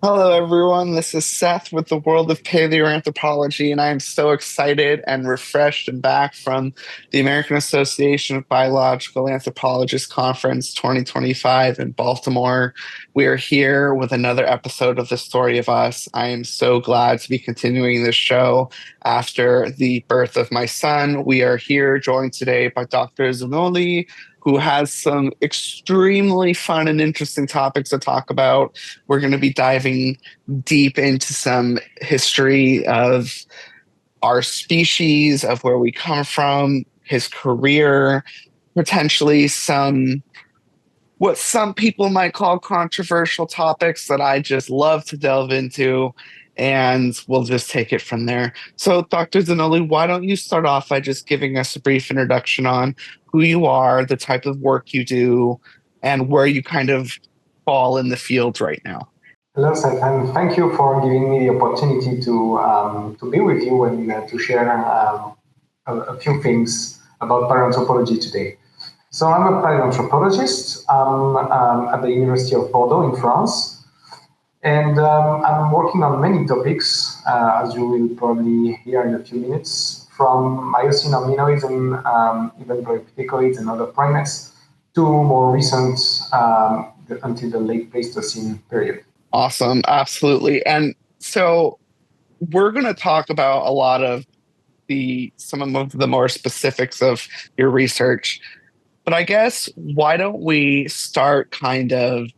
Hello, everyone. This is Seth with the World of Paleoanthropology, and I am so excited and refreshed and back from the American Association of Biological Anthropologists Conference 2025 in Baltimore. We are here with another episode of The Story of Us. I am so glad to be continuing this show after the birth of my son. We are here joined today by Dr. Zanolli, who has some extremely fun and interesting topics to talk about. We're going to be diving deep into some history of our species, of where we come from, his career, potentially some what some people might call controversial topics that I just love to delve into. And we'll just take it from there. So, Dr. Zanolli, why don't you start off by just giving us a brief introduction on who you are, the type of work you do, and where you kind of fall in the field right now? Hello, Seth, and thank you for giving me the opportunity to be with you and to share a few things about paleoanthropology today. So I'm a paleoanthropologist at the University of Bordeaux in France. And I'm working on many topics, as you will probably hear in a few minutes, from Miocene hominoids and even Paleopithecoids and other primates to more recent until the late Pleistocene period. Awesome. Absolutely. And so we're going to talk about a lot of some of the more specifics of your research. But I guess why don't we start kind of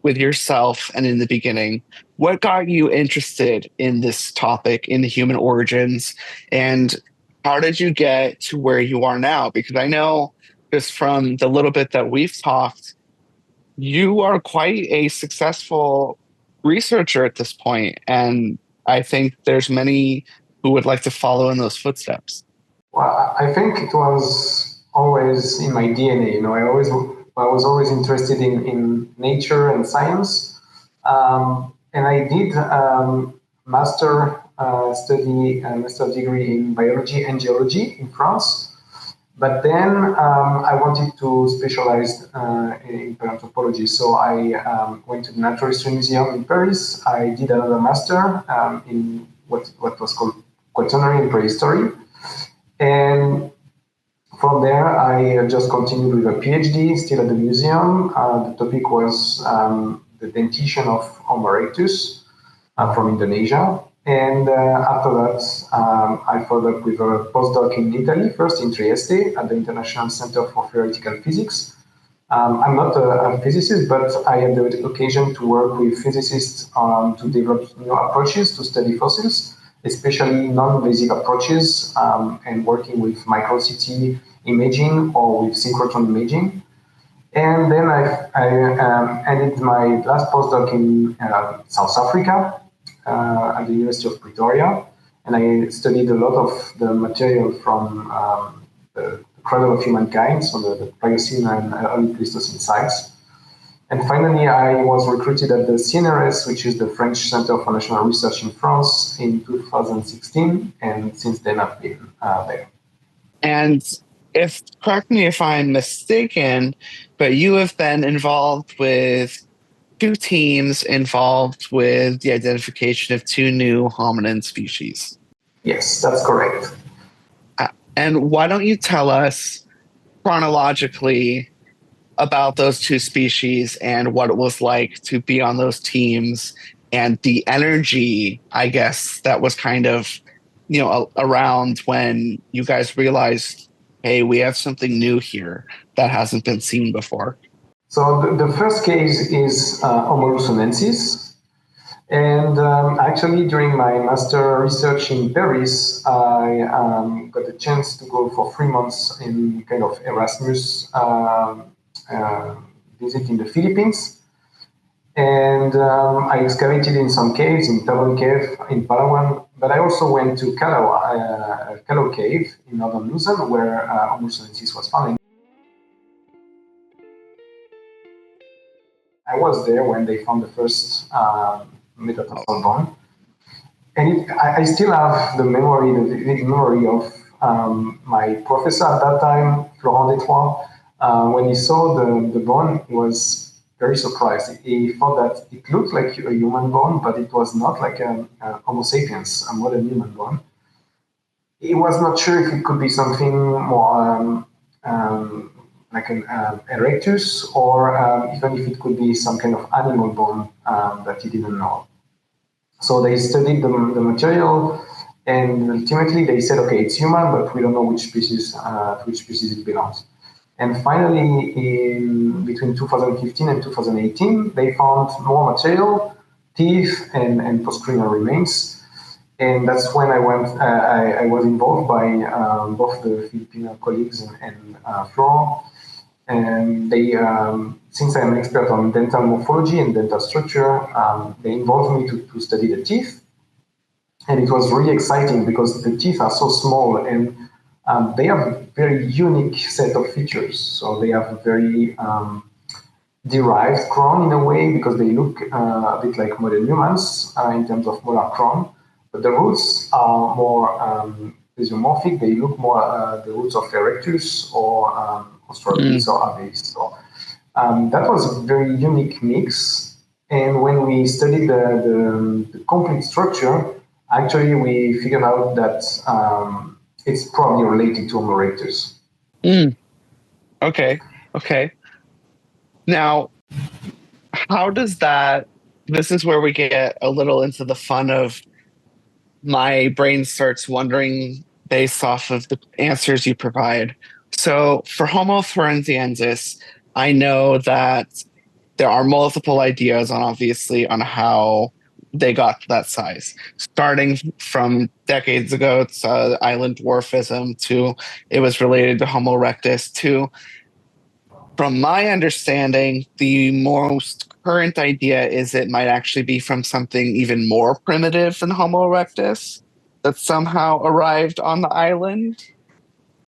with yourself and in the beginning? What got you interested in this topic, in the human origins, and how did you get to where you are now? Because I know just from the little bit that we've talked, you are quite a successful researcher at this point, and I think there's many who would like to follow in those footsteps. Well, I think it was always in my DNA. I was always interested in nature and science, and I did master master degree in biology and geology in France. But then I wanted to specialize in paleoanthropology, so I went to the Natural History Museum in Paris. I did another master in what was called Quaternary and Prehistory, and from there, I just continued with a PhD, still at the museum. The topic was the dentition of Homo erectus from Indonesia. And after that, I followed up with a postdoc in Italy, first in Trieste at the International Center for Theoretical Physics. I'm not a physicist, but I had the occasion to work with physicists to develop new approaches to study fossils, especially non-invasive approaches, and working with micro-CT imaging or with synchrotron imaging. And then I ended my last postdoc in South Africa at the University of Pretoria, and I studied a lot of the material from the cradle of humankind, so the Pliocene and early Pleistocene sites. And finally, I was recruited at the CNRS, which is the French Center for National Research in France, in 2016, and since then I've been there. And correct me if I'm mistaken, but you have been involved with two teams involved with the identification of two new hominin species. Yes, that's correct. And why don't you tell us chronologically about those two species and what it was like to be on those teams and the energy, I guess, that was kind of, around when you guys realized, hey, we have something new here that hasn't been seen before. So the first case is Homo luzonensis. And actually, during my master research in Paris, I got a chance to go for 3 months in kind of Erasmus visit in the Philippines. And I excavated in some caves, in Tabon Cave, in Palawan, but I also went to Calo Cave in northern Luzon, where Homo luzonensis was found. I was there when they found the first metatarsal bone, and I still have the memory of my professor at that time, Florent Detroit. When he saw the bone, he was very surprised. He thought that it looked like a human bone, but it was not like a Homo sapiens, a modern human bone. He was not sure if it could be something more like an erectus, or even if it could be some kind of animal bone that he didn't know. So they studied the material, and ultimately they said, okay, it's human, but we don't know which species it belongs. And finally, between 2015 and 2018, they found more material, teeth, and postcranial remains. And that's when I was involved by both the Filipino colleagues and Florent. And they, since I'm an expert on dental morphology and dental structure, they involved me to study the teeth. And it was really exciting because the teeth are so small, and they have a very unique set of features. So they have a very derived crown in a way, because they look a bit like modern humans in terms of molar crown. But the roots are more physiomorphic. They look more the roots of erectus or Australopithecus or Hobbits. So that was a very unique mix. And when we studied the complete structure, actually we figured out that it's probably related to Homo erectus. Okay. Now, how does that? This is where we get a little into the fun of my brain starts wondering based off of the answers you provide. So for Homo florenziensis, I know that there are multiple ideas on obviously on how they got to that size, starting from decades ago, it's island dwarfism, to it was related to Homo erectus, to, from my understanding, the most current idea is it might actually be from something even more primitive than Homo erectus that somehow arrived on the island.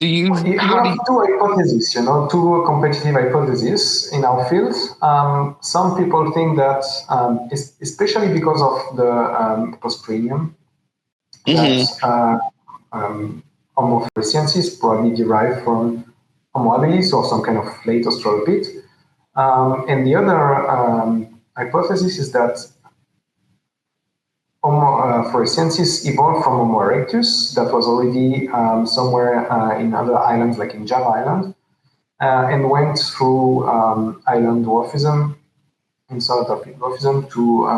You have two hypotheses, two competitive hypotheses in our field. Some people think that, especially because of the postcranium, that Homo floresiensis probably derived from Homo habilis or some kind of late Australopith. And the other hypothesis is that Homo floresiensis evolved from Homo erectus that was already somewhere in other islands, like in Java Island, and went through island dwarfism, in sort of dwarfism, to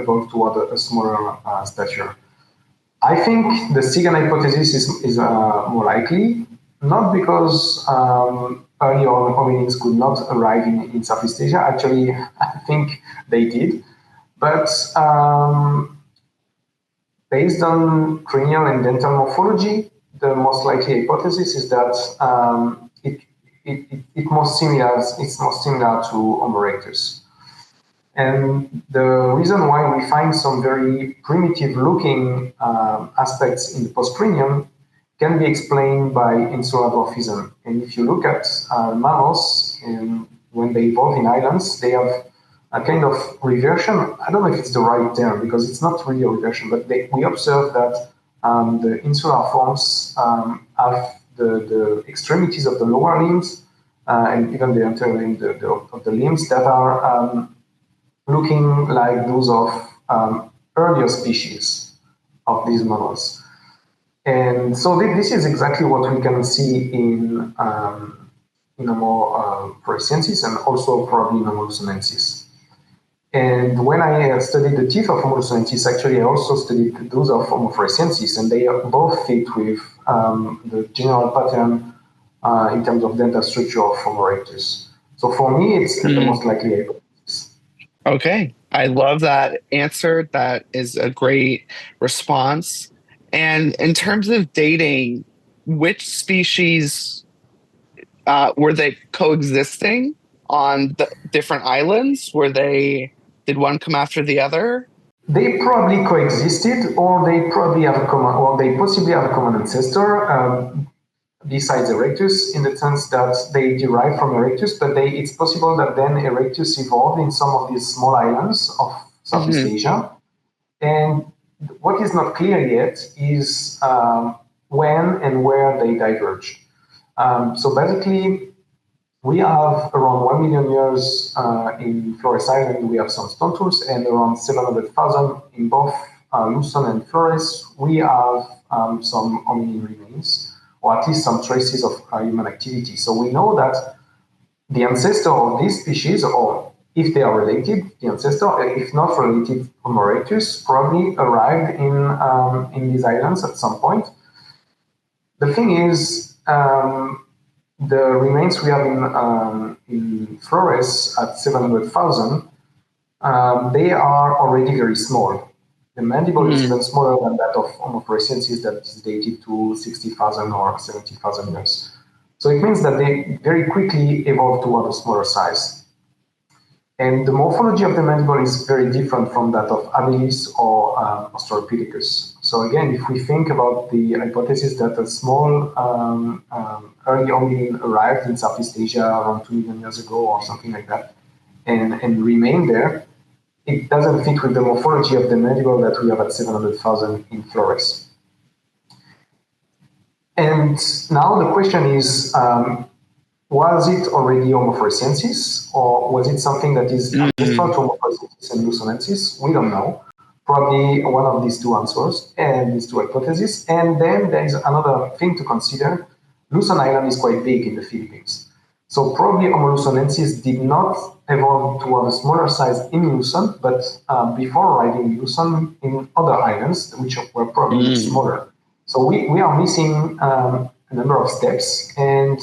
evolve toward a smaller stature. I think the second hypothesis is more likely, not because early on hominins could not arrive in Southeast Asia. Actually, I think they did, but based on cranial and dental morphology, the most likely hypothesis is that it's most similar to Homo erectus. And the reason why we find some very primitive looking aspects in the postcranium can be explained by insular dwarfism. And if you look at mammals, when they evolve in islands, they have a kind of reversion. I don't know if it's the right term, because it's not really a reversion, but we observe that the insular forms have the extremities of the lower limbs and even the anterior limb of the limbs that are looking like those of earlier species of these mammals. And so this is exactly what we can see in Homo floresiensis and also probably in Homo luzonensis. And when I studied the teeth of Homo luzonensis, actually I also studied those of Homo floresiensis, and they both fit with the general pattern in terms of dental structure of Homo erectus. So for me, it's the most likely hypothesis. Okay, I love that answer. That is a great response. And in terms of dating, which species were they coexisting on the different islands? Did one come after the other? They probably coexisted, or they probably have they possibly have a common ancestor besides erectus, in the sense that they derive from erectus, but it's possible that then erectus evolved in some of these small islands of Southeast Asia. And what is not clear yet is when and where they diverge. So basically, we have around 1 million years in Flores Island, we have some stone tools, and around 700,000 in both Luzon and Flores, we have some hominin remains, or at least some traces of human activity. So we know that the ancestor of these species, or if they are related, the ancestor, if not related, Homo erectus, probably arrived in these islands at some point. The thing is, the remains we have in Flores at 700,000, they are already very small. The mandible is even smaller than that of Homo floresiensis that is dated to 60,000 or 70,000 years. So it means that they very quickly evolved toward a smaller size. And the morphology of the mandible is very different from that of habilis or Australopithecus. So again, if we think about the hypothesis that a small early hominin arrived in Southeast Asia around 2 million years ago or something like that, and remained there, it doesn't fit with the morphology of the mandible that we have at 700,000 in Flores. And now the question is, was it already Homo floresiensis, or was it something that is ancestral to Homo floresiensis and luzonensis? We don't know. Probably one of these two answers and these two hypotheses. And then there is another thing to consider. Luzon Island is quite big in the Philippines. So probably Homo luzonensis did not evolve toward a smaller size in Luzon, but before arriving in Luzon, in other islands, which were probably smaller. So we are missing a number of steps, and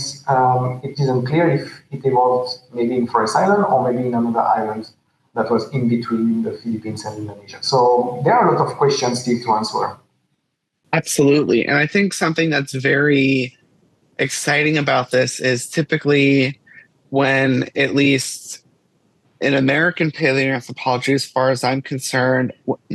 it isn't clear if it evolved maybe in Flores Island or maybe in another island that was in between the Philippines and Indonesia. So there are a lot of questions still to answer. Absolutely. And I think something that's very exciting about this is typically when, at least in American paleoanthropology, as far as I'm concerned,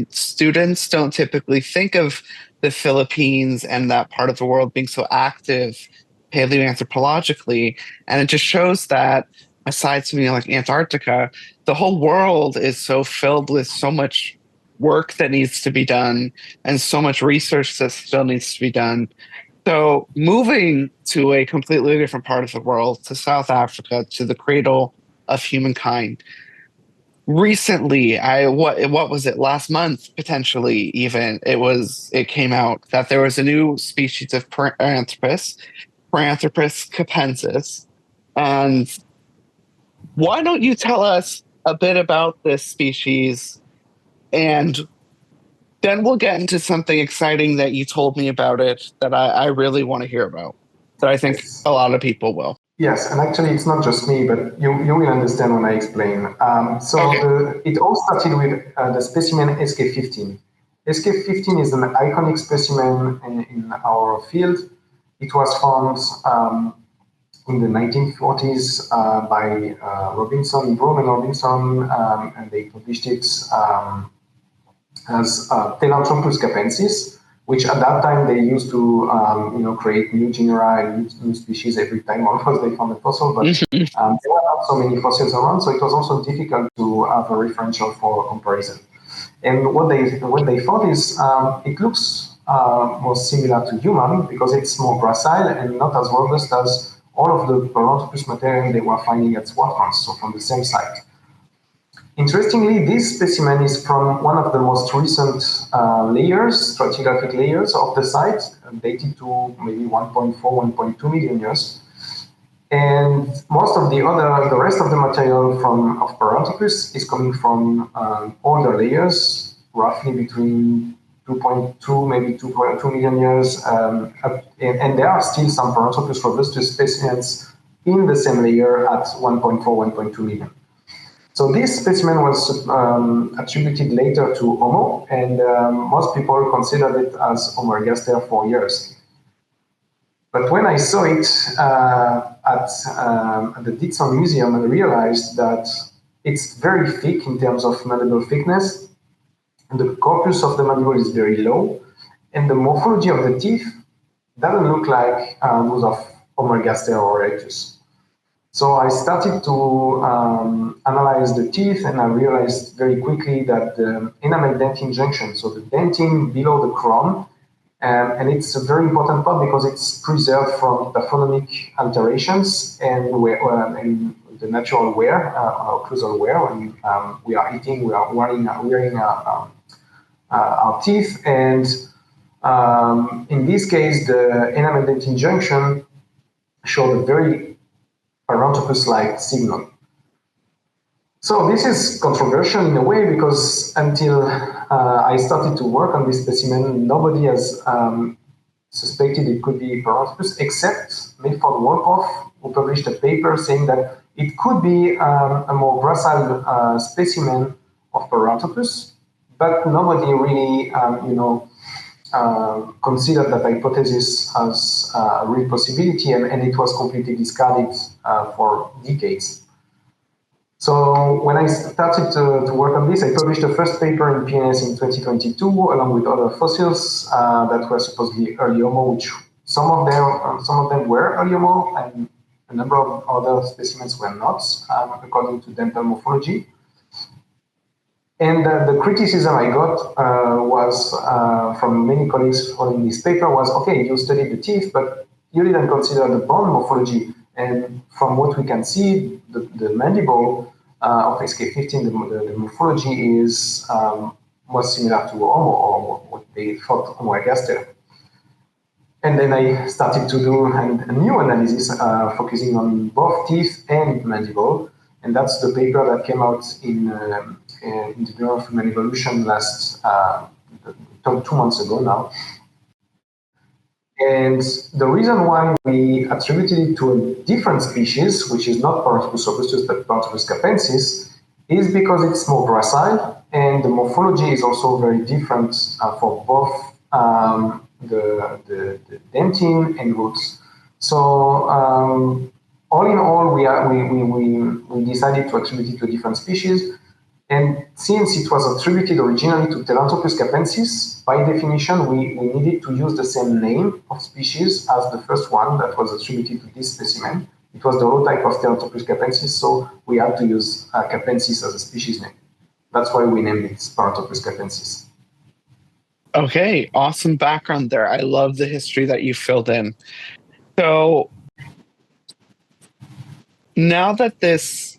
students don't typically think of the Philippines and that part of the world being so active paleoanthropologically. And it just shows that aside from, like Antarctica, the whole world is so filled with so much work that needs to be done and so much research that still needs to be done. So moving to a completely different part of the world, to South Africa, to the cradle of humankind. Recently, what was it, last month, potentially even, it came out that there was a new species of Paranthropus capensis. And why don't you tell us a bit about this species, and then we'll get into something exciting that you told me about it that I really want to hear about, that I think a lot of people will. Yes, and actually it's not just me, but you will understand when I explain. It all started with the specimen SK15. SK15 is an iconic specimen in our field. It was found in the 1940s by Robinson, Broom and Robinson, and they published it as Paranthropus capensis, which at that time they used to create new genera and new species every time almost they found a fossil, but there were not so many fossils around, so it was also difficult to have a referential for comparison. And what they thought is it looks more similar to human because it's more gracile and not as robust as all of the Paranthropus material they were finding at Swartkrans, so from the same site. Interestingly, this specimen is from one of the most recent layers, stratigraphic layers of the site, dated to maybe 1.4, 1.2 million years. And most of the rest of the material of Paranthropus is coming from older layers, roughly between 2.2, maybe 2.2 million years. And there are still some Paranthropus robustus specimens in the same layer at 1.4, 1.2 million. So this specimen was attributed later to Homo, and most people considered it as Homo ergaster for years. But when I saw it at the Dixon Museum, I realized that it's very thick in terms of mandible thickness, and the corpus of the mandible is very low, and the morphology of the teeth doesn't look like those of Homo ergaster or erectus. So I started to analyze the teeth, and I realized very quickly that the enamel dentin junction, so the dentin below the crown, And it's a very important part because it's preserved from taphonomic alterations and the natural wear, occlusal wear. When we are eating, we are wearing our teeth, and in this case, the enamel-dentin junction showed a very Paranthropus-like signal. So this is controversial in a way because until I started to work on this specimen, nobody has suspected it could be Paranthropus except Milford Wolkoff, who published a paper saying that it could be a more gracile specimen of Paranthropus, but nobody really, considered that hypothesis as a real possibility, and it was completely discarded for decades. So when I started to work on this, I published the first paper in PNAS in 2022, along with other fossils that were supposedly early Homo, which some of them were early Homo, and a number of other specimens were not, according to dental morphology. And the criticism I got was from many colleagues following this paper was, okay, you studied the teeth, but you didn't consider the bone morphology. And from what we can see, the mandible of SK15, the morphology is more similar to Homo, or what they thought Homo ergaster. And then I started to do a new analysis focusing on both teeth and mandible. And that's the paper that came out in the Journal of Human Evolution last 2 months ago now. And the reason why we attributed it to a different species, which is not Paranthropus robustus but Paranthropus capensis, is because it's more gracile, and the morphology is also very different for both the dentin and roots. So all in all, we decided to attribute it to a different species. And since it was attributed originally to Paranthropus capensis, by definition, we needed to use the same name of species as the first one that was attributed to this specimen. It was the holotype of Paranthropus capensis, so we had to use capensis as a species name. That's why we named it Paranthropus capensis. Okay, awesome background there. I love the history that you filled in. So now that this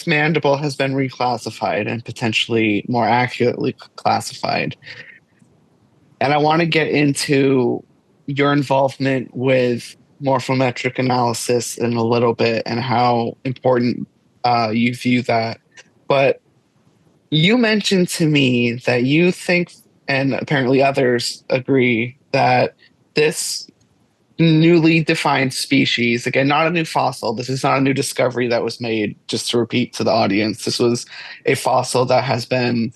mandible has been reclassified and potentially more accurately classified, and I want to get into your involvement with morphometric analysis in a little bit and how important you view that. But you mentioned to me that you think, and apparently others agree, that this newly defined species, again, not a new fossil, this is not a new discovery that was made, just to repeat to the audience, this was a fossil that has been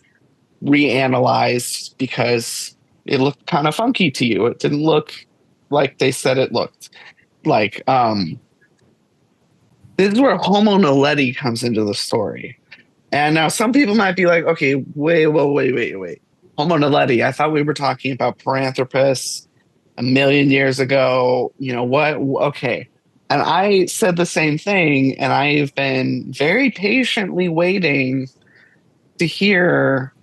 reanalyzed because it looked kind of funky to you. It didn't look like they said it looked like. This is where Homo naledi comes into the story. And now some people might be like, okay, wait. Homo naledi, I thought we were talking about Paranthropus a million years ago. You know what? Okay. And I said the same thing, and I've been very patiently waiting to hear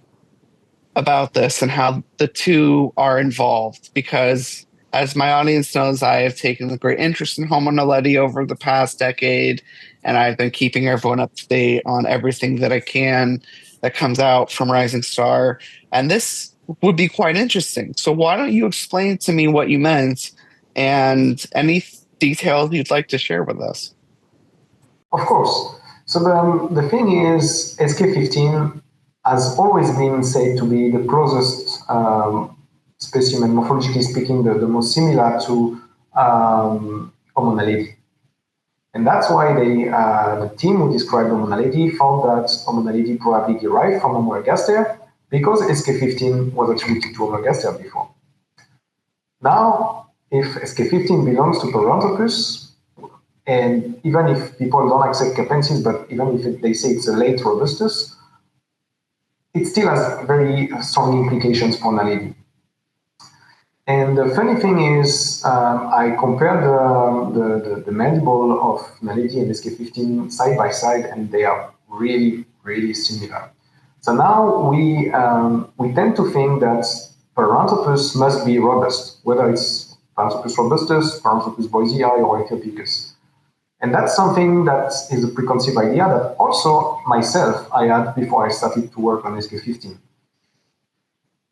about this and how the two are involved, because as my audience knows, I have taken a great interest in Homo naledi over the past decade, and I've been keeping everyone up to date on everything that I can that comes out from Rising Star. And this would be quite interesting. So why don't you explain to me what you meant and any details you'd like to share with us? Of course. So the thing is, SK15 has always been said to be the closest specimen, morphologically speaking, the most similar to Homo naledi. And that's why the team who described Homo naledi found that Homo naledi probably derived from Homo ergaster because SK15 was attributed to Homo ergaster before. Now, if SK15 belongs to Paranthropus, and even if people don't accept Capensis, but even if they say it's a late Robustus, it still has very strong implications for Naledi. And the funny thing is, I compared the mandible of Naledi and SK15 side by side, and they are really, really similar. So now we tend to think that Paranthropus must be robust, whether it's Paranthropus robustus, Paranthropus boisei, or Ethiopichus. And that's something that is a preconceived idea that also myself I had before I started to work on SK15.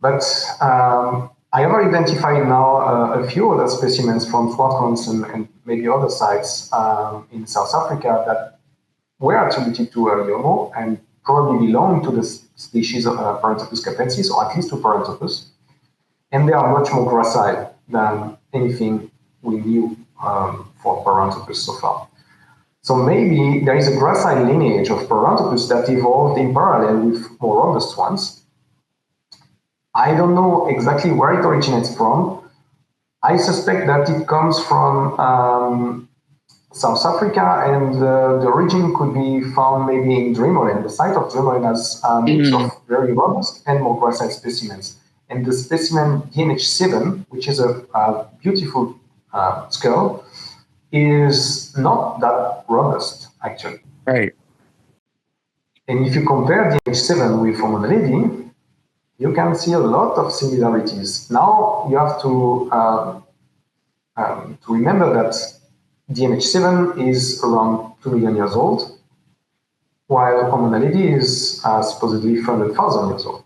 But I have identified now a few other specimens from Swartkrans and maybe other sites in South Africa that were attributed to early Homo and probably belong to the species of Paranthropus capensis, or at least to Paranthropus. And they are much more gracile than anything we knew for Paranthropus so far. So maybe there is a gracile lineage of Paranthropus that evolved in parallel with more robust ones. I don't know exactly where it originates from. I suspect that it comes from South Africa, and the origin could be found maybe in Dreamland. The site of Dreamland has a mix of very robust and more gracile specimens. And the specimen DNH7, which is a beautiful skull, is not that robust, actually. Right. And if you compare DNH7 with Homo naledi, you can see a lot of similarities. Now you have to remember that DNH7 is around 2 million years old, while Homo naledi is supposedly 400,000 years old.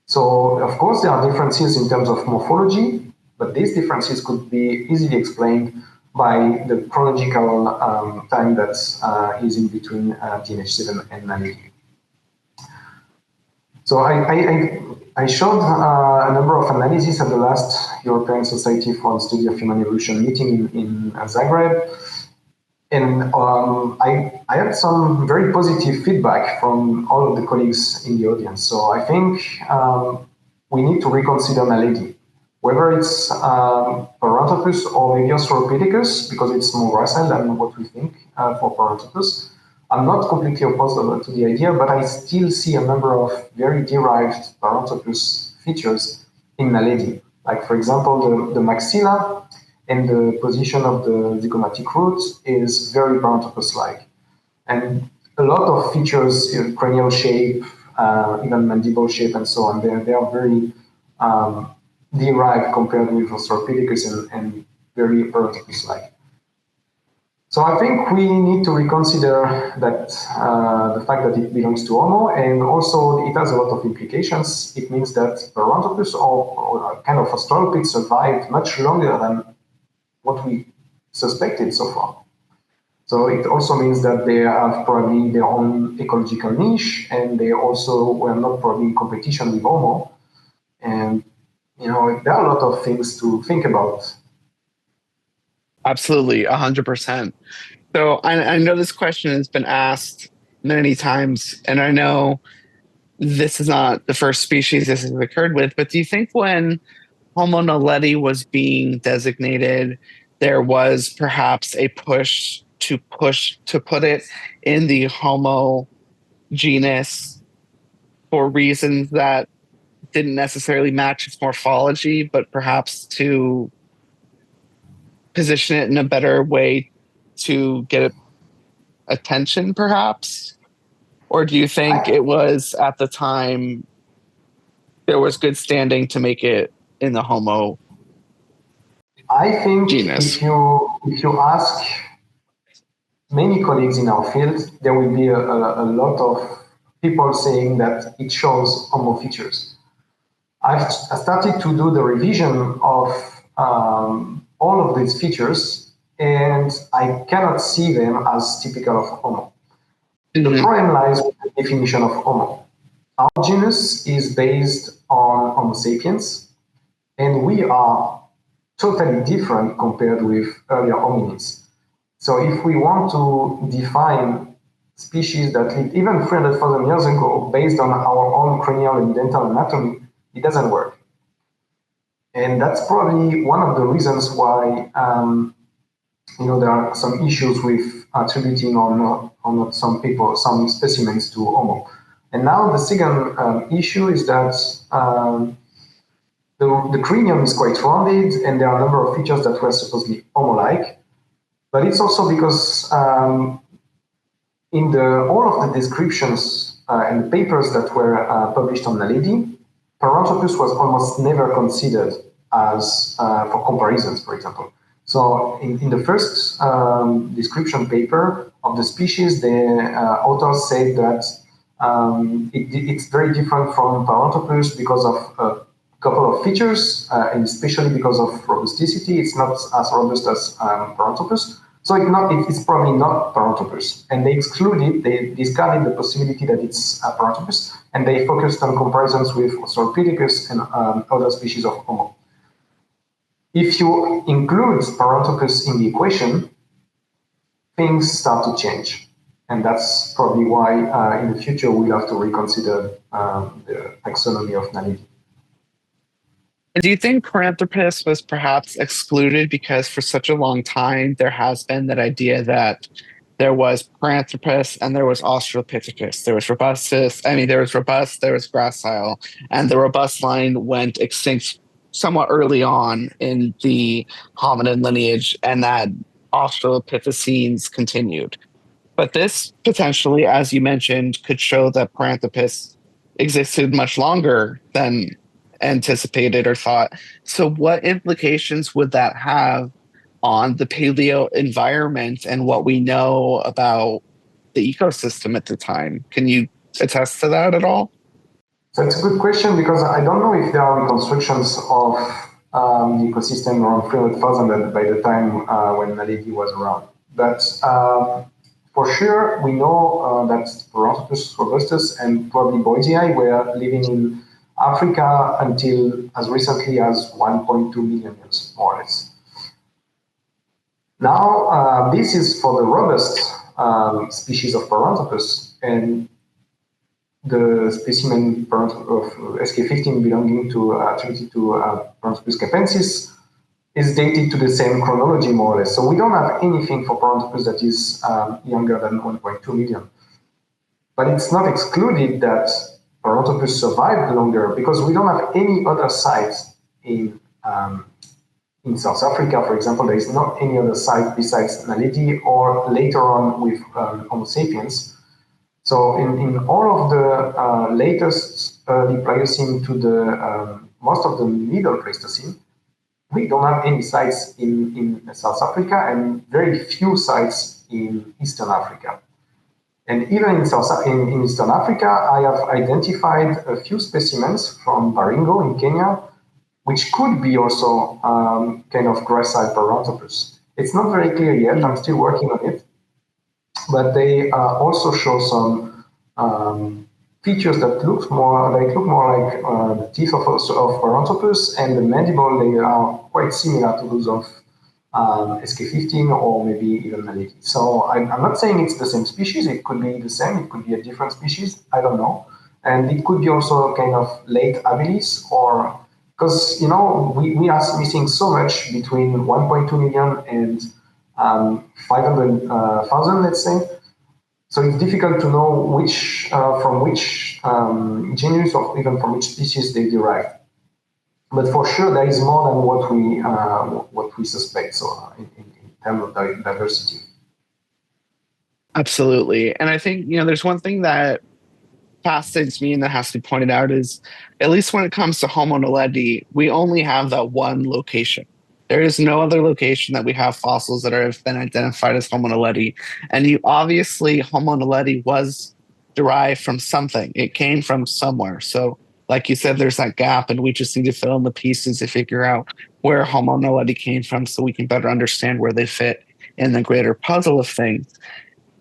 So, of course, there are differences in terms of morphology, but these differences could be easily explained by the chronological time that is in between DNH7 and Naledi. So I showed a number of analyses at the last European Society for the Study of Human Evolution meeting in Zagreb. And I had some very positive feedback from all of the colleagues in the audience. So I think we need to reconsider Naledi, whether it's Paranthropus or maybe Australopithecus, because it's more gracile than what we think for Paranthropus. I'm not completely opposed to the idea, but I still see a number of very derived Paranthropus features in Naledi. Like, for example, the maxilla and the position of the zygomatic root is very Paranthropus-like. And a lot of features, cranial shape, even mandible shape, and so on, they are very derived compared with Australopithecus and very Paranthropus-like. So I think we need to reconsider that the fact that it belongs to Homo, and also it has a lot of implications. It means that Paranthropus or kind of Australopiths survived much longer than what we suspected so far. So it also means that they have probably their own ecological niche, and they also were not probably in competition with Homo. And there are a lot of things to think about. Absolutely, 100%. So I know this question has been asked many times, and I know this is not the first species this has occurred with, but do you think when Homo naledi was being designated, there was perhaps a push to put it in the Homo genus for reasons that didn't necessarily match its morphology, but perhaps to position it in a better way to get attention, perhaps? Or do you think it was at the time there was good standing to make it in the Homo I think genus? if you ask many colleagues in our field, there will be a lot of people saying that it shows Homo features. I've started to do the revision of all of these features, and I cannot see them as typical of Homo. The problem lies with the definition of Homo. Our genus is based on Homo sapiens, and we are totally different compared with earlier hominins. So if we want to define species that lived even 300,000 years ago based on our own cranial and dental anatomy, it doesn't work. And that's probably one of the reasons why there are some issues with attributing or not some specimens to Homo. And now the second issue is that the cranium is quite rounded, and there are a number of features that were supposedly Homo-like. But it's also because in all of the descriptions and the papers that were published on Naledi, Paranthropus was almost never considered as for comparisons, for example. So in the first description paper of the species, the authors said that it's very different from Paranthropus because of a couple of features, and especially because of robusticity. It's not as robust as Paranthropus. So it's probably not Paranthropus. And they discarded the possibility that it's Paranthropus, and they focused on comparisons with Swartkrans and other species of Homo. If you include Paranthropus in the equation, things start to change. And that's probably why in the future we'll have to reconsider the taxonomy of Naledi. And do you think Paranthropus was perhaps excluded because for such a long time there has been that idea that there was Paranthropus and there was Australopithecus. There was robustus. I mean, there was robust, there was gracile, and the robust line went extinct somewhat early on in the hominin lineage, and that Australopithecines continued. But this potentially, as you mentioned, could show that Paranthropus existed much longer than anticipated or thought. So, what implications would that have on the paleo environment and what we know about the ecosystem at the time? Can you attest to that at all? So it's a good question because I don't know if there are reconstructions of the ecosystem around 300,000 by the time when Naledi was around. But for sure, we know that Paranthropus robustus and probably Boisei were living in Africa until as recently as 1.2 million years, more or less. Now, this is for the robust species of Paranthropus, and the specimen of SK15 belonging to attributed to Paranthropus capensis is dated to the same chronology, more or less. So we don't have anything for Paranthropus that is younger than 1.2 million. But it's not excluded that Paranthropus survived longer because we don't have any other sites in South Africa, for example. There is not any other site besides Naledi or later on with Homo sapiens. So in all of the latest early Pliocene to the most of the middle Pleistocene, we don't have any sites in South Africa and very few sites in Eastern Africa. And even in Eastern Africa, I have identified a few specimens from Baringo in Kenya, which could be also kind of gracile Paranthropus. It's not very clear yet. I'm still working on it. But they also show some features that look more like the teeth of Paranthropus, and the mandible. They are quite similar to those of SK15 or maybe even Naledi. So I'm not saying it's the same species. It could be the same. It could be a different species. I don't know. And it could be also kind of late habilis, or because we are missing so much between 1.2 million and 500,000, let's say. So it's difficult to know from which genus or even from which species they derive. But for sure, there is more than what we suspect. So in terms of diversity. Absolutely. And I think, there's one thing that fascinates me and that has to be pointed out is, at least when it comes to Homo naledi, we only have that one location. There is no other location that we have fossils that have been identified as Homo naledi. And obviously, Homo naledi was derived from something. It came from somewhere. So, like you said, there's that gap, and we just need to fill in the pieces to figure out where Homo naledi came from so we can better understand where they fit in the greater puzzle of things.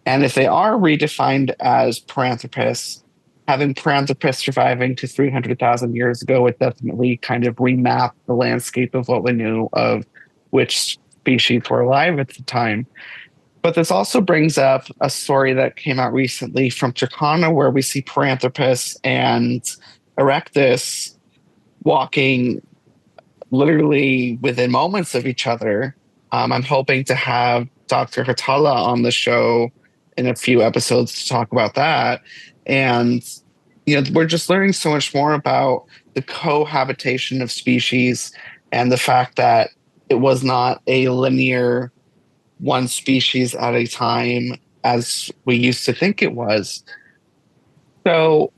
And if they are redefined as Paranthropus, having Paranthropus surviving to 300,000 years ago would definitely kind of remap the landscape of what we knew of which species were alive at the time. But this also brings up a story that came out recently from Turkana, where we see Paranthropus and Erectus walking literally within moments of each other. I'm hoping to have Dr. Hatala on the show in a few episodes to talk about that. And, we're just learning so much more about the cohabitation of species and the fact that it was not a linear one species at a time as we used to think it was. So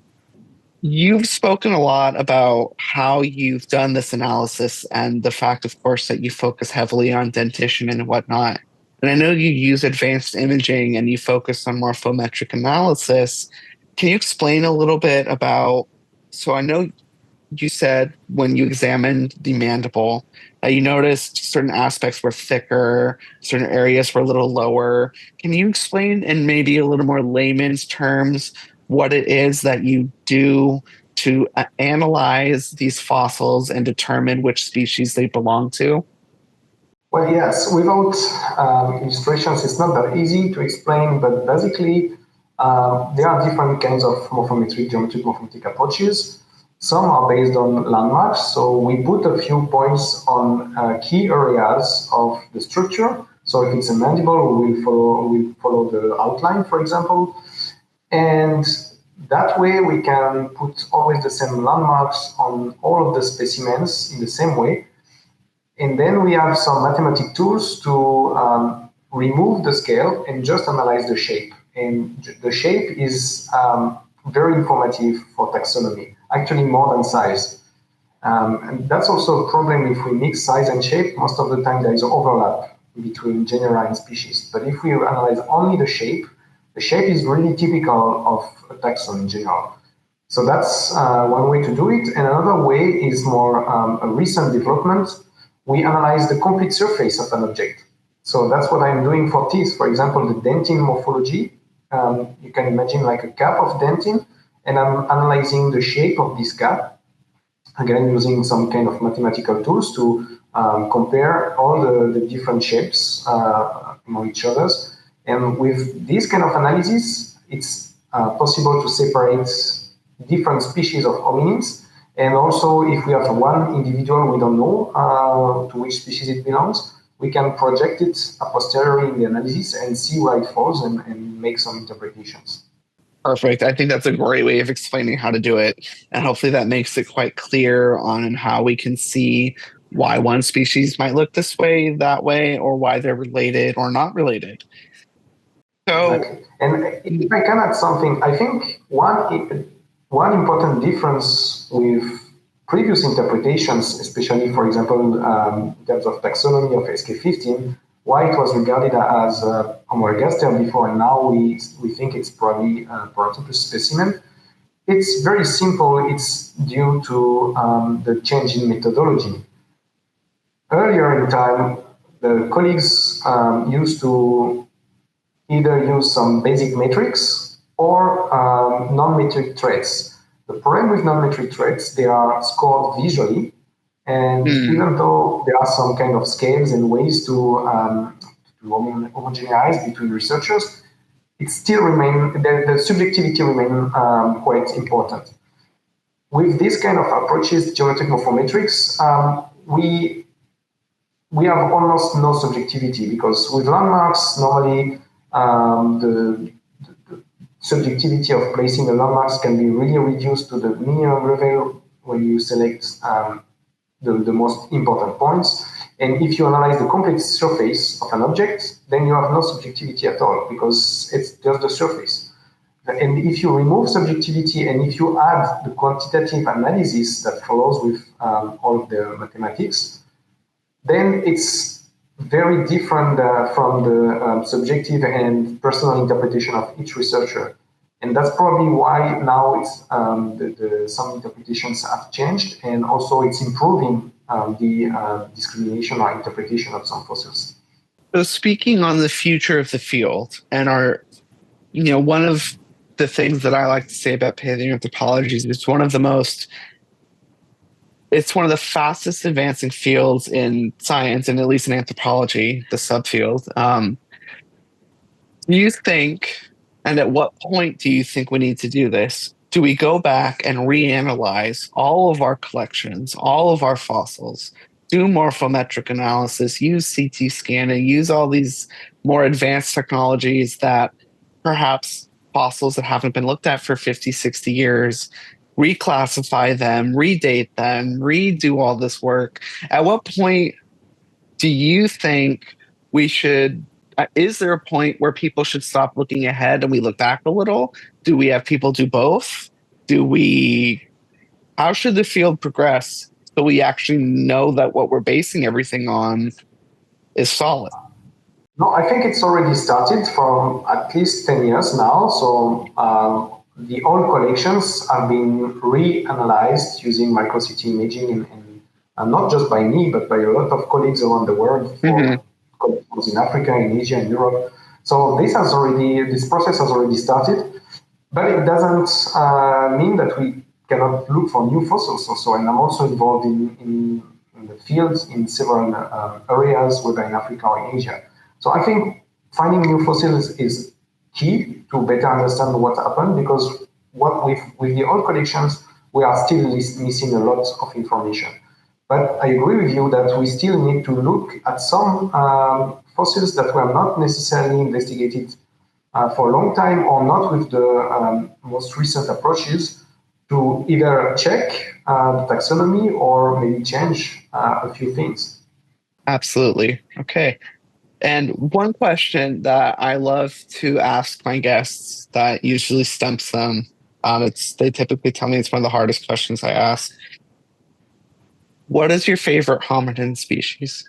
You've spoken a lot about how you've done this analysis and the fact, of course, that you focus heavily on dentition and whatnot. And I know you use advanced imaging and you focus on morphometric analysis. Can you explain a little bit about? So I know you said when you examined the mandible that you noticed certain aspects were thicker, certain areas were a little lower. Can you explain in maybe a little more layman's terms what it is that you do to analyze these fossils and determine which species they belong to? Well, yes, without illustrations, it's not that easy to explain, but basically, there are different kinds of morphometric, geometric morphometric approaches. Some are based on landmarks, so we put a few points on key areas of the structure. So if it's a mandible, we'll follow the outline, for example. And that way we can put always the same landmarks on all of the specimens in the same way. And then we have some mathematic tools to remove the scale and just analyze the shape. And the shape is very informative for taxonomy, actually more than size. And that's also a problem if we mix size and shape. Most of the time there is overlap between genera and species. But if we analyze only the shape is really typical of a taxon in general. So that's one way to do it. And another way is more a recent development. We analyze the complete surface of an object. So that's what I'm doing for teeth. For example, the dentin morphology. You can imagine like a cap of dentin, and I'm analyzing the shape of this cap, again, using some kind of mathematical tools to compare all the different shapes among each others. And with this kind of analysis, it's possible to separate different species of hominins. And also, if we have one individual we don't know to which species it belongs, we can project it a posteriori in the analysis and see where it falls and make some interpretations. Perfect. I think that's a great way of explaining how to do it. And hopefully that makes it quite clear on how we can see why one species might look this way, that way, or why they're related or not related. So, Exactly. And if I can add something, I think one important difference with previous interpretations, especially, for example, in terms of taxonomy of SK15, why it was regarded as Homo ergaster before, and now we think it's probably a Paranthropus specimen. It's very simple. It's due to the change in methodology. Earlier in time, the colleagues used to either use some basic metrics or non-metric traits. The problem with non-metric traits, they are scored visually, and even though there are some kind of scales and ways to homogenize between researchers, it still the subjectivity remain quite important. With this kind of approaches, geometric morphometrics, we have almost no subjectivity because with landmarks, normally the subjectivity of placing the landmarks can be really reduced to the minimum level when you select the most important points. And if you analyze the complete surface of an object, then you have no subjectivity at all because it's just the surface. And if you remove subjectivity and if you add the quantitative analysis that follows with all of the mathematics, then it's very different from the subjective and personal interpretation of each researcher. And that's probably why now it's some interpretations have changed, and also it's improving the discrimination or interpretation of some fossils. so speaking on the future of the field and one of the things that I like to say about paleoanthropology is it's one of the fastest advancing fields in science, and at least in anthropology, the subfield. Do you think, and at what point do you think we need to do this? Do we go back and reanalyze all of our collections, all of our fossils, do morphometric analysis, use CT scanning, use all these more advanced technologies that perhaps fossils that haven't been looked at for 50, 60 years, reclassify them, redate them, redo all this work? At what point do you think we should is there a point where people should stop looking ahead and we look back a little? Do we have people do both? do we, how should the field progress so we actually know that what we're basing everything on is solid? No, I think it's already started from at least 10 years now. So the old collections have been reanalyzed using microCT imaging, and not just by me, but by a lot of colleagues around the world Mm-hmm. for collections in Africa, in Asia, and Europe. So this process has already started, but it doesn't mean that we cannot look for new fossils also. And I'm also involved in the fields in several areas, whether in Africa or in Asia. So I think finding new fossils is key to better understand what happened, because what with the old collections, we are still missing a lot of information. But I agree with you that we still need to look at some fossils that were not necessarily investigated for a long time, or not with the most recent approaches, to either check the taxonomy or maybe change a few things. Absolutely. Okay. And one question that I love to ask my guests that usually stumps them, they typically tell me it's one of the hardest questions I ask. What is your favorite hominin species?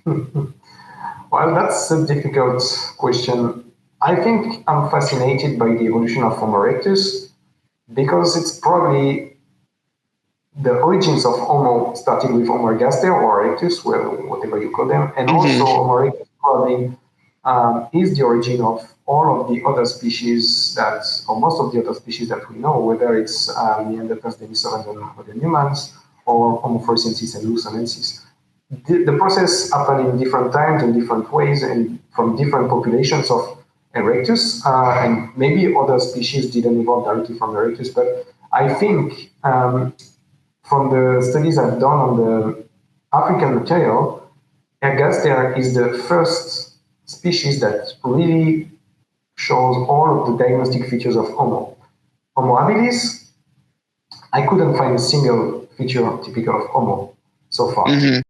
Well, that's a difficult question. I think I'm fascinated by the evolution of Homo erectus, because it's probably the origins of Homo started with Homo ergaster or erectus, well, whatever you call them, and also Homo erectus probably is the origin of all of the other species or most of the other species that we know, whether it's Neanderthals, Denisovans, or the humans, or Homo floresiensis and luzonensis. The process happened in different times, in different ways, and from different populations of erectus, and maybe other species didn't evolve directly from erectus, but I think from the studies I've done on the African material, Ergaster is the first species that really shows all of the diagnostic features of Homo. Homo habilis, I couldn't find a single feature typical of Homo so far. Mm-hmm.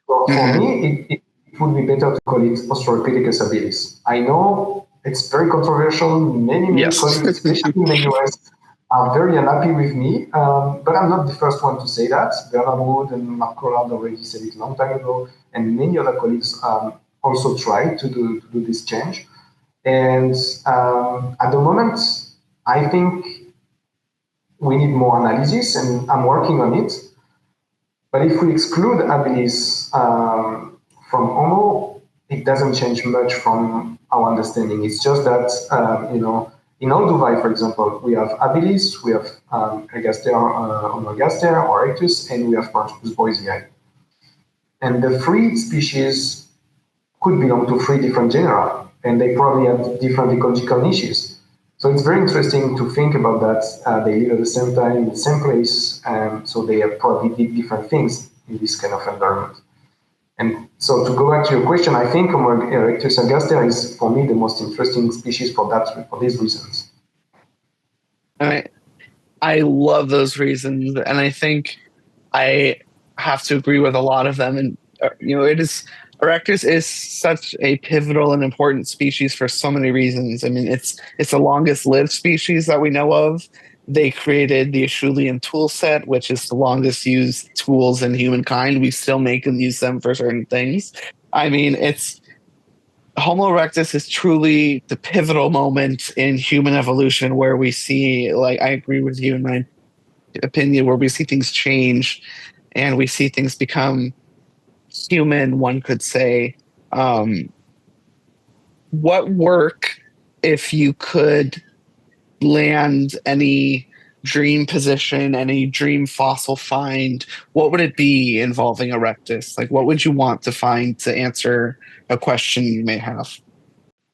So for Mm-hmm. me, it would be better to call it Australopithecus habilis. I know it's very controversial. Many Yes. colleagues, especially in the US, are very unhappy with me, but I'm not the first one to say that. Bernard Wood and Mark Collard already said it a long time ago, and many other colleagues also tried to do this change. And at the moment, I think we need more analysis, and I'm working on it. But if we exclude habilis from Homo, it doesn't change much from our understanding. It's just that, in Olduvai, for example, we have habilis, we have Ergaster, Homo ergaster, or erectus, and we have Paranthropus boisei. And the three species could belong to three different genera, and they probably have different ecological niches. So it's very interesting to think about that. They live at the same time in the same place, so they have probably did different things in this kind of environment. And so to go back to your question, I think Homo erectus ergaster is, for me, the most interesting species for these reasons. I love those reasons, and I think I have to agree with a lot of them. And it is Erectus is such a pivotal and important species for so many reasons. I mean, it's the longest lived species that we know of. They created the Acheulean tool set, which is the longest used tools in humankind. We still make and use them for certain things. I mean, it's Homo erectus is truly the pivotal moment in human evolution where we see, like, I agree with you in my opinion, where we see things change and we see things become human, one could say. What work, if you could land any dream position, any dream fossil find, what would it be involving erectus? Like, what would you want to find to answer a question you may have?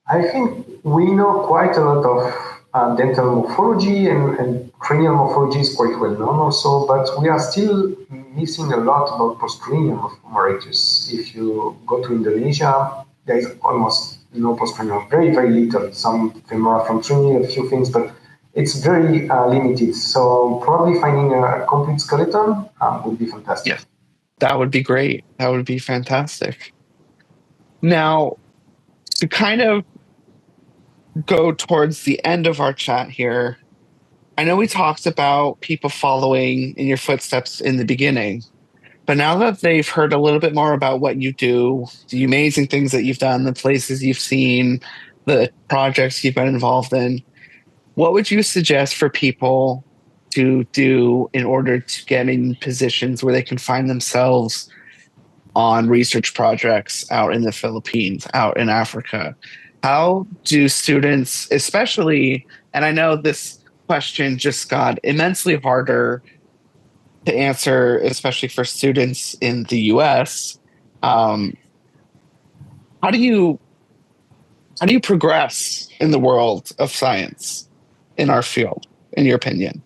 I think we know quite a lot of dental morphology, and cranial morphology is quite well known also, but we are still missing a lot about postcranium of Homo erectus. If you go to Indonesia, there is almost no postcranium, very, very little. Some femora from Trini, a few things, but it's very limited. So probably finding a complete skeleton would be fantastic. Yeah, that would be great. That would be fantastic. Now, to kind of go towards the end of our chat here, I know we talked about people following in your footsteps in the beginning, but now that they've heard a little bit more about what you do, the amazing things that you've done, the places you've seen, the projects you've been involved in, what would you suggest for people to do in order to get in positions where they can find themselves on research projects out in the Philippines, out in Africa? How do students, especially, and I know this question just got immensely harder to answer, especially for students in the US. Um, how do you progress in the world of science in our field, in your opinion?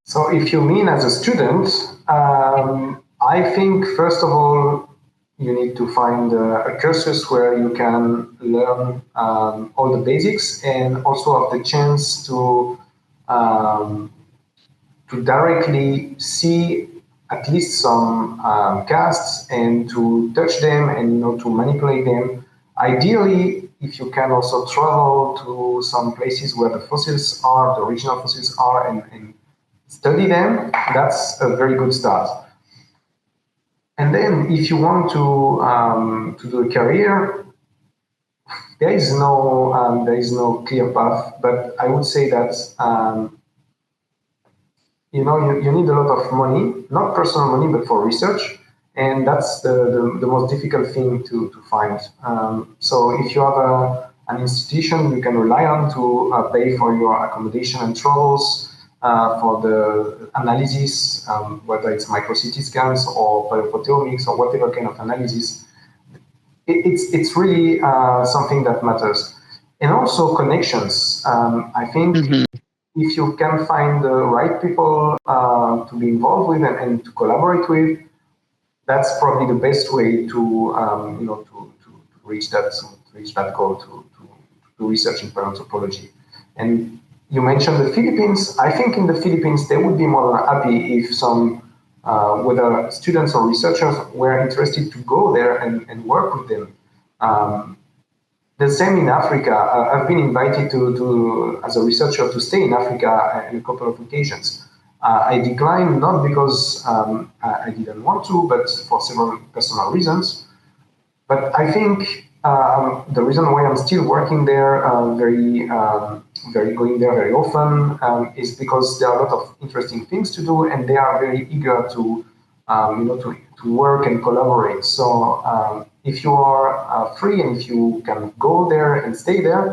So, if you mean as a student, I think first of all, you need to find a cursus where you can learn all the basics and also have the chance um, to directly see at least some casts and to touch them and to manipulate them. Ideally, if you can also travel to some places where the fossils are, the original fossils are, and study them, that's a very good start. And then, if you want to do a career, there is no clear path. But I would say that you need a lot of money, not personal money, but for research, and that's the most difficult thing to find. So if you have an institution you can rely on to pay for your accommodation and travels, for the analysis, whether it's micro CT scans or paleoproteomics or whatever kind of analysis, it's really something that matters. And also connections. I think Mhm. if you can find the right people to be involved with and to collaborate with, that's probably the best way to reach that goal to research in paleoanthropology. And you mentioned the Philippines. I think in the Philippines they would be more than happy if some whether students or researchers were interested to go there and work with them. Um, the same in Africa. I've been invited as a researcher, to stay in Africa on a couple of occasions. I declined not because I didn't want to, but for several personal reasons. But I think the reason why I'm still working there, very going there very often, is because there are a lot of interesting things to do, and they are very eager to work and collaborate. So if you are free and if you can go there and stay there,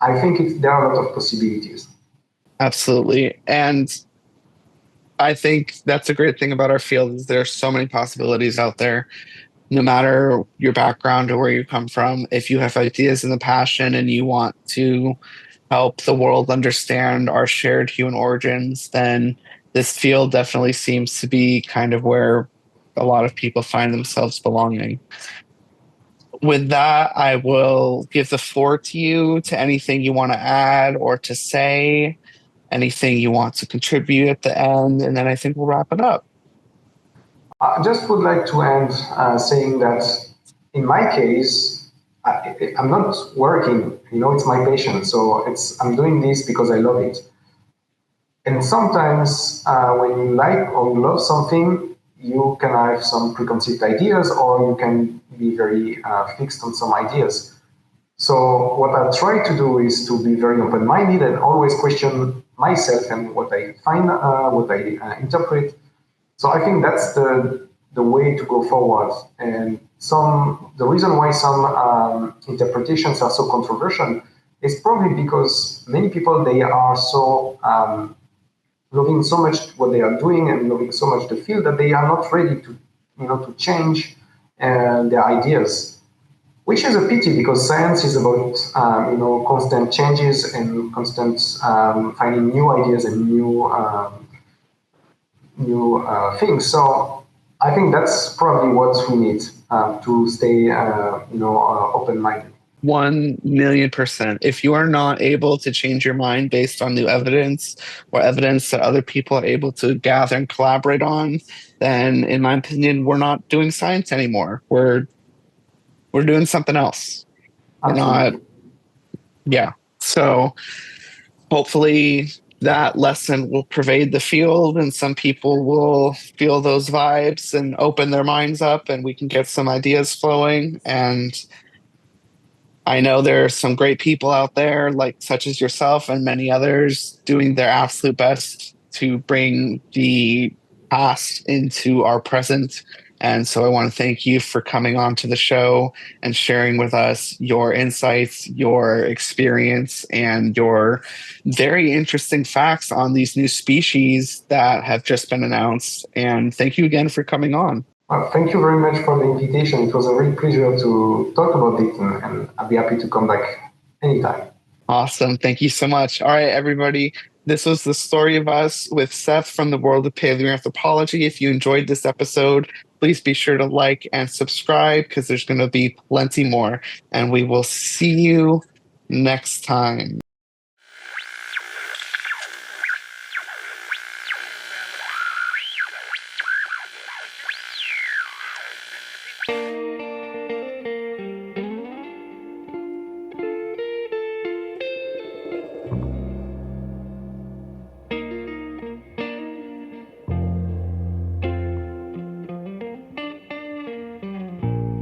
I think there are a lot of possibilities. Absolutely. And I think that's a great thing about our field is there's so many possibilities out there. No matter your background or where you come from, if you have ideas and the passion and you want to help the world understand our shared human origins, then this field definitely seems to be kind of where a lot of people find themselves belonging. With that, I will give the floor to you to anything you want to add or to say, anything you want to contribute at the end, and then I think we'll wrap it up. I just would like to end saying that in my case, I'm not working. It's my passion. So I'm doing this because I love it. And sometimes when you like or you love something, you can have some preconceived ideas, or you can be very fixed on some ideas. So what I try to do is to be very open-minded and always question myself and what I find, what I interpret. So I think that's the way to go forward. And the reason why some interpretations are so controversial is probably because many people, they are so loving so much what they are doing and loving so much the field, that they are not ready to change their ideas, which is a pity, because science is about constant changes and constant finding new ideas and new things. So I think that's probably what we need to stay open-minded. 1,000,000%. If you are not able to change your mind based on new evidence or evidence that other people are able to gather and collaborate on, then in my opinion, we're not doing science anymore. We're doing something else. We're not, Absolutely. yeah. So hopefully that lesson will pervade the field, and some people will feel those vibes and open their minds up, and we can get some ideas flowing. And I know there are some great people out there, like such as yourself and many others, doing their absolute best to bring the past into our present. And so I want to thank you for coming on to the show and sharing with us your insights, your experience, and your very interesting facts on these new species that have just been announced. And thank you again for coming on. Thank you very much for the invitation. It was a real pleasure to talk about it, and I'll be happy to come back anytime. Awesome. Thank you so much. All right, everybody. This was the story of us with Seth from the world of paleoanthropology. If you enjoyed this episode, please be sure to like and subscribe because there's going to be plenty more. And we will see you next time.